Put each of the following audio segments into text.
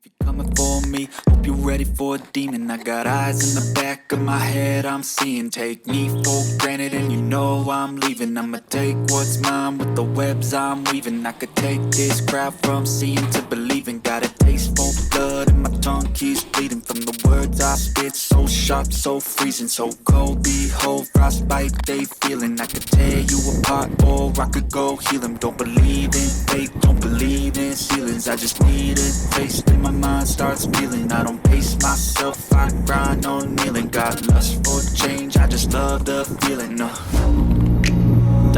you're coming for me, hope you're ready for a demon. I got eyes in the back of my head, I'm seeing. Take me for granted and you know I'm leaving. I'ma take what's mine with the webs I'm weaving. I could take this crowd from seeing to believing. Got a taste for blood and my tongue keeps bleeding from the words I spit. So sharp, so freezing, so cold. Behold, frostbite they feeling. I could tear you apart or I could go heal them. Don't believe in fate, don't believe in ceilings. I just need a taste and my mind starts feeling. I don't pace myself, I grind on kneeling. Got lust for change, I just love the feeling.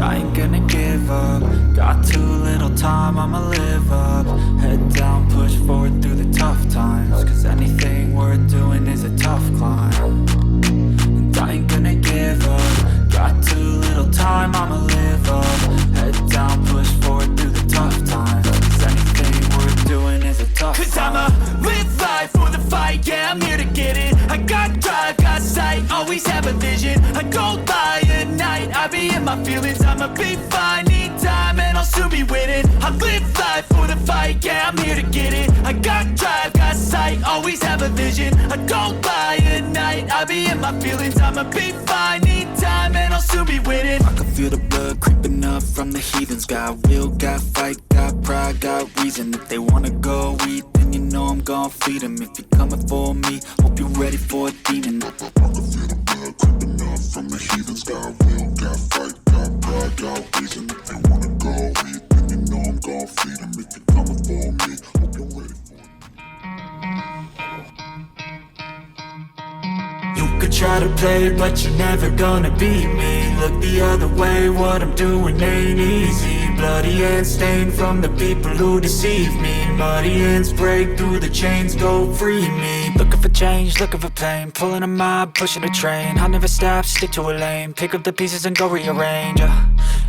I ain't gonna give up. Got too little time, I'ma live up. Head down, push forward through the tough times. Cause anything worth doing is a tough climb. And I ain't gonna give up. Got too little time, I'ma live up. Head down, push forward through the tough times. Cause anything worth doing is a tough climb. Cause I'ma live life for the fight, yeah, I'm here to get it. I got drive, got sight, always have a vision. I don't lie at night, I be in my feelings. I'ma be fine, need time, and I'll soon be winning. I live life for the fight, yeah, I'm here to get it. I got drive, got sight, always have a vision. I don't lie at night, I be in my feelings. I'ma be fine, need time, and I'll soon be winning. I can feel the blood creeping up from the heathens. Got will, got fight, got pride, got reason. If they wanna go eat, then you know I'm gon' feed them. If you're coming for me, hope you're ready for a demon. I can feel the blood creeping up from the heathens. Got will, got fight, got pride, got reason. If they wanna go eat, then you know I'm gon' feed them. If you're coming for me, hope you're ready for it. You could try to play it, but you're never gonna beat me. Look the other way, what I'm doing ain't easy. Bloody hands stained from the people who deceive me. Muddy hands break through the chains, go free me. Looking for change, looking for pain. Pulling a mob, pushing a train. I'll never stop, stick to a lane. Pick up the pieces and go rearrange.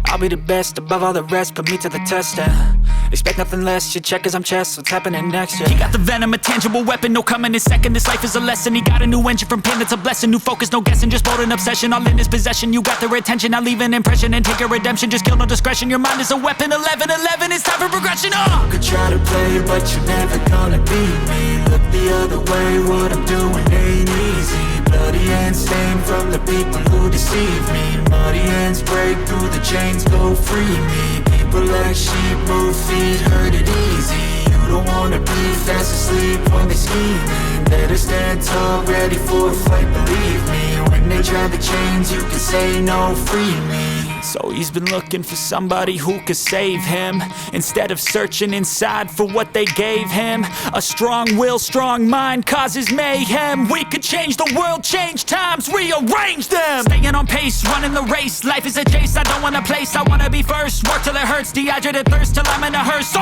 I'll be the best above all the rest, put me to the test and expect nothing less. You check as I'm chess, what's happening next? He got the venom, a tangible weapon, no coming in second. This life is a lesson. He got a new engine from pain, that's a blessing. New focus, no guessing, just bold and obsession. All in his possession, you got their attention. I'll leave an impression and take your redemption. Just kill, no discretion, your mind is a weapon. 11-11, it's time for progression. You could try to play it, but you're never gonna beat me. Look the other way, what I'm doing ain't easy. Bloody hands stained from the people who deceive me. Muddy hands break through the chains, go free me. People like sheep move feet, hurt it easy. You don't wanna be fast asleep when they scheming. Better stand tall, ready for a fight, believe me. When they try the chains, you can say no, free me. So he's been looking for somebody who could save him, instead of searching inside for what they gave him. A strong will, strong mind causes mayhem. We could change the world, change times, rearrange them. Staying on pace, running the race. Life is a chase, I don't want a place. I wanna be first, work till it hurts. Dehydrated thirst till I'm in a hearse.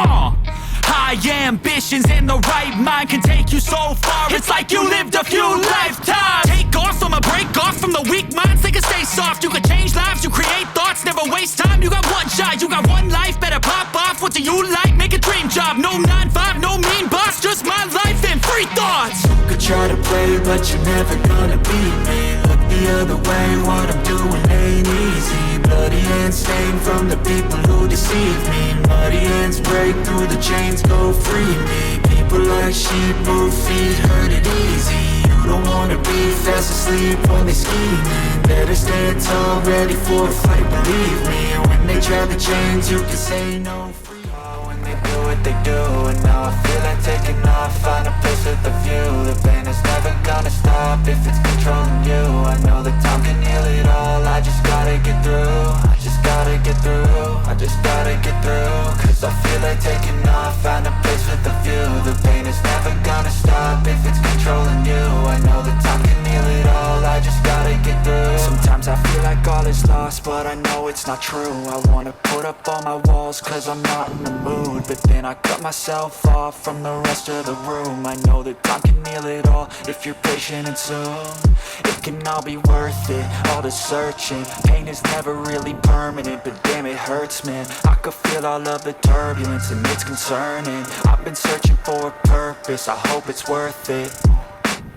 High ambitions and the right mind can take you so far. It's like you lived a few lifetimes. Take off from a break off from the weak minds. They can stay soft. You can change lives, you create thoughts. Never waste time, you got one shot. You got one life, better pop off. What do you like? Make a dream job. No 9-5, no mean boss. Just my life and free thoughts. You could try to play, but you're never gonna beat me. Look the other way, what I'm doing ain't easy. Bloody hands stained from the people who deceive me. Muddy hands break through the chains, go free me. People like sheep move feet, hurt it easy. You don't wanna be fast asleep when they scheming. Better stand tall, ready for a fight, believe me. When they try the chains, you can say no, free. When they do what they do, and now I feel like taking off. Find a place with a view. The pain is never gonna stop if it's controlling you. I know that time can heal it all. I just gotta get through. I just gotta get through. I just gotta get through. Cause I feel like taking off. Find a place with a view. The pain is never gonna stop if it's controlling you. I know that time can heal it all. I just gotta get through. Sometimes I feel like all is lost, but I know it's not true. I wanna put up all my walls cause I'm not in the mood. But then I cut myself off from the rest of the room. I know that time can heal it all if you're patient and soon. It can all be worth it, all the searching. Pain is never really permanent, but damn it hurts, man. I could feel all of the turbulence and it's concerning. I've been searching for a purpose, I hope it's worth it.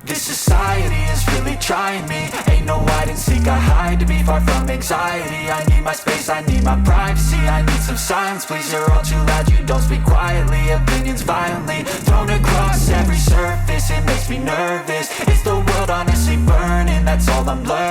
This society is really trying me. Ain't no hide and seek, I hide to be far from anxiety. I need my space, I need my privacy. I need some silence, please, you're all too loud. You don't speak quietly, opinions violently thrown across every me nervous. Is the world honestly burning? That's all I'm learning.